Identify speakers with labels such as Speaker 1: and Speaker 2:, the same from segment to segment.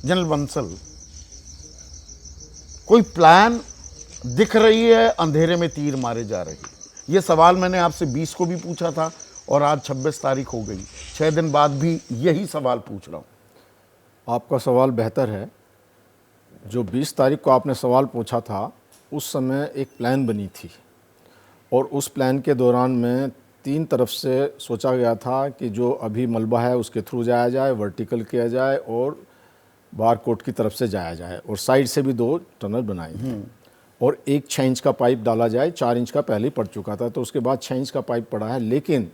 Speaker 1: General Bansal, कोई plan दिख रही है, अंधेरे में तीर मारे जा रहे हैं? ये सवाल मैंने आपसे 20 को भी पूछा था और आज 26 तारीख हो गई, 6 दिन बाद भी यही सवाल पूछ रहा हूं।
Speaker 2: आपका सवाल बेहतर है। जो 20 तारीख को आपने सवाल पूछा था, उस समय एक प्लान बनी थी और उस प्लान के दौरान में 3 तरफ से सोचा गया था कि जो अभी मलबा है उसके थ्रू जाया जाए, वर्टिकल किया जाए और बारकोट की तरफ से जाया जाए, और साइड से भी 2 टनल बनाए थे और एक 6 इंच का पाइप डाला जाए। 4 इंच का पहले ही पड़ चुका था, तो उसके बाद 6 इंच का पाइप पड़ा है, लेकिन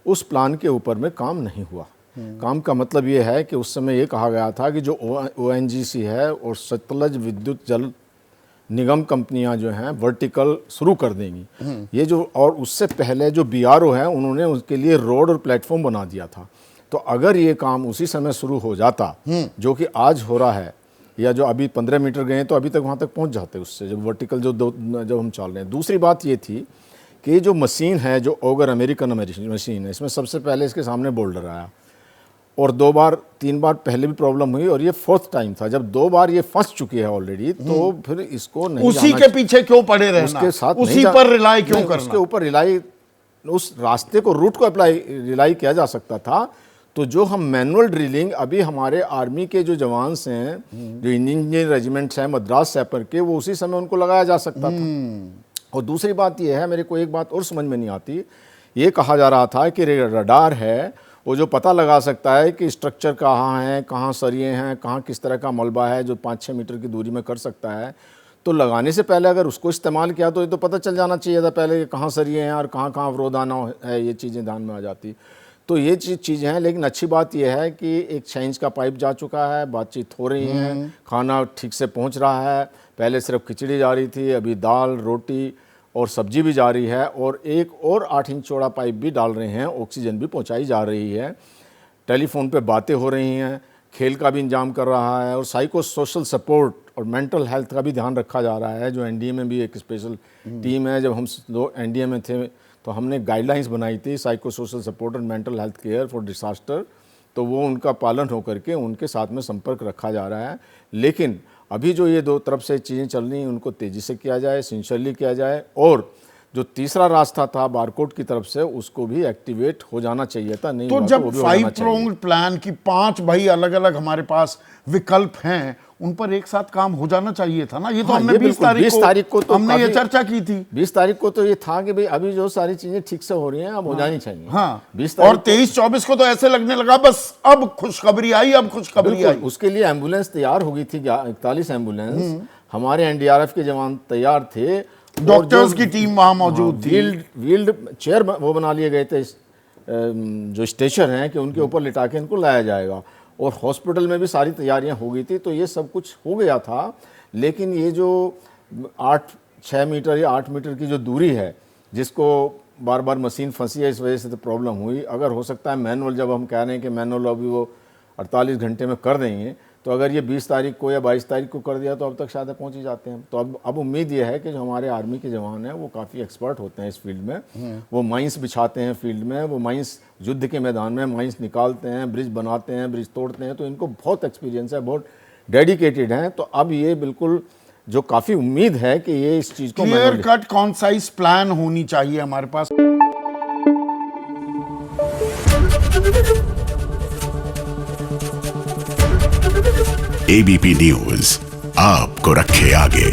Speaker 2: उस प्लान के ऊपर में काम नहीं हुआ। काम का मतलब ये है कि उस समय ये कहा गया था कि जो ONGC है और सतलज विद्युत जल निगम कंपनियां जो हैं वर्टिकल शुरू कर देंगी। ये जो, और उससे पहले जो BRO है उन्होंने उसके लिए रोड और प्लेटफॉर्म बना दिया था। तो अगर ये काम उसी समय शुरू हो जाता, जो कि आज हो रहा है, या जो अभी 15 मीटर गए हैं तो अभी तक वहाँ तक पहुँच जाते उससे, जब वर्टिकल जब हम चल रहे हैं। दूसरी बात ये थी कि जो मशीन है, जो ऑगर अमेरिकन मशीन है, इसमें सबसे पहले इसके सामने बोल्डर आया और 2 बार 3 बार पहले भी प्रॉब्लम हुई और ये 4th टाइम था। जब 2 बार ये फंस चुकी है ऑलरेडी, तो फिर इसको नहीं
Speaker 1: उसी के पीछे क्यों पड़े रहना,
Speaker 2: उसके साथ
Speaker 1: उसी पर रिलाई क्यों करना?
Speaker 2: उसके ऊपर रिलाई, उस रास्ते को, रूट को रिलाई किया जा सकता था। तो जो हम मैनुअल ड्रिलिंग, अभी हमारे आर्मी के जो जवान हैं, जो इंजीनियरिंग रेजिमेंट्स हैं मद्रास सैपर के, वो उसी समय उनको लगाया जा सकता था। और दूसरी बात ये है, मेरे को एक बात और समझ में नहीं आती, ये कहा जा रहा था कि रडार है वो जो पता लगा सकता है कि स्ट्रक्चर कहाँ है, कहाँ सरिये हैं, कहाँ किस तरह का मलबा है, जो 5-6 मीटर की दूरी में कर सकता है। तो लगाने से पहले अगर उसको इस्तेमाल किया तो ये तो पता चल जाना चाहिए था पहले कि कहाँ सरिये हैं और कहाँ कहाँ अवरोधाना है, ये चीज़ें ध्यान में आ जाती। तो ये चीज़ें हैं, लेकिन अच्छी बात यह है कि एक 6 इंच का पाइप जा चुका है, बातचीत हो रही है, खाना ठीक से पहुंच रहा है। पहले सिर्फ खिचड़ी जा रही थी, अभी दाल, रोटी और सब्जी भी जा रही है, और एक और 8 इंच चौड़ा पाइप भी डाल रहे हैं, ऑक्सीजन भी पहुंचाई जा रही है, टेलीफोन पे बातें हो रही हैं, खेल का भी इंतजाम कर रहा है, और साइको सोशल सपोर्ट और मेंटल हेल्थ का भी ध्यान रखा जा रहा है। जो NDA में भी एक स्पेशल टीम है, जब हम लोग NDA में थे तो हमने गाइडलाइंस बनाई थी साइको सोशल सपोर्ट और mental health care for disaster, तो वो उनका पालन हो करके उनके साथ में संपर्क रखा जा रहा है। लेकिन अभी जो ये 2 तरफ से चीज़ें चल रही हैं, उनको तेज़ी से किया जाए, सिंसियरली किया जाए, और जो तीसरा रास्ता था बारकोट की तरफ से, उसको भी एक्टिवेट हो जाना चाहिए था। नहीं
Speaker 1: तो
Speaker 2: हुआ,
Speaker 1: जब
Speaker 2: वो भी
Speaker 1: 5 प्रोंग्ड प्लान की 5 भाई अलग अलग हमारे पास विकल्प हैं, उन पर एक साथ काम हो जाना चाहिए था ना। ये तो
Speaker 2: हाँ,
Speaker 1: हमने 20 तारीख को
Speaker 2: तो
Speaker 1: हमने ये चर्चा की थी।
Speaker 2: 20 तारीख को तो ये था कि भाई अभी जो सारी चीजें ठीक से हो रही हैं अब हो जानी चाहिए।
Speaker 1: हाँ,
Speaker 2: 20
Speaker 1: और 23-24 को तो ऐसे लगने लगा बस अब खुशखबरी आई, अब खुशखबरी आई।
Speaker 2: उसके लिए एम्बुलेंस तैयार हो गई थी, 41 एम्बुलेंस, हमारे NDRF के जवान तैयार थे,
Speaker 1: डॉक्टर्स की टीम वहां मौजूद थी,
Speaker 2: व्हील्ड चेयर वो बना लिए गए थे, जो स्टेचर हैं कि उनके ऊपर लिटा के इनको लाया जाएगा, और हॉस्पिटल में भी सारी तैयारियां हो गई थी। तो ये सब कुछ हो गया था, लेकिन ये जो 6 मीटर या 8 मीटर की जो दूरी है, जिसको बार बार मशीन फंसी है, इस वजह से तो प्रॉब्लम हुई। अगर हो सकता है मैनुअल, जब हम कह रहे हैं कि मैनुअल अभी वो 48 घंटे में कर देंगे, तो अगर ये 20 तारीख को या 22 तारीख को कर दिया तो अब तक शायद पहुंच ही जाते हैं। तो अब उम्मीद ये है कि जो हमारे आर्मी के जवान हैं वो काफ़ी एक्सपर्ट होते हैं इस फील्ड में। वो माइंस बिछाते हैं फील्ड में, वो माइंस युद्ध के मैदान में माइंस निकालते हैं, ब्रिज बनाते हैं, ब्रिज तोड़ते हैं, तो इनको बहुत एक्सपीरियंस है, बहुत डेडिकेटेड हैं। तो अब ये बिल्कुल जो काफ़ी उम्मीद है कि ये इस चीज़ को
Speaker 1: क्लियर कट कॉन्साइज प्लान होनी चाहिए हमारे पास।
Speaker 3: ABP न्यूज आपको रखे आगे।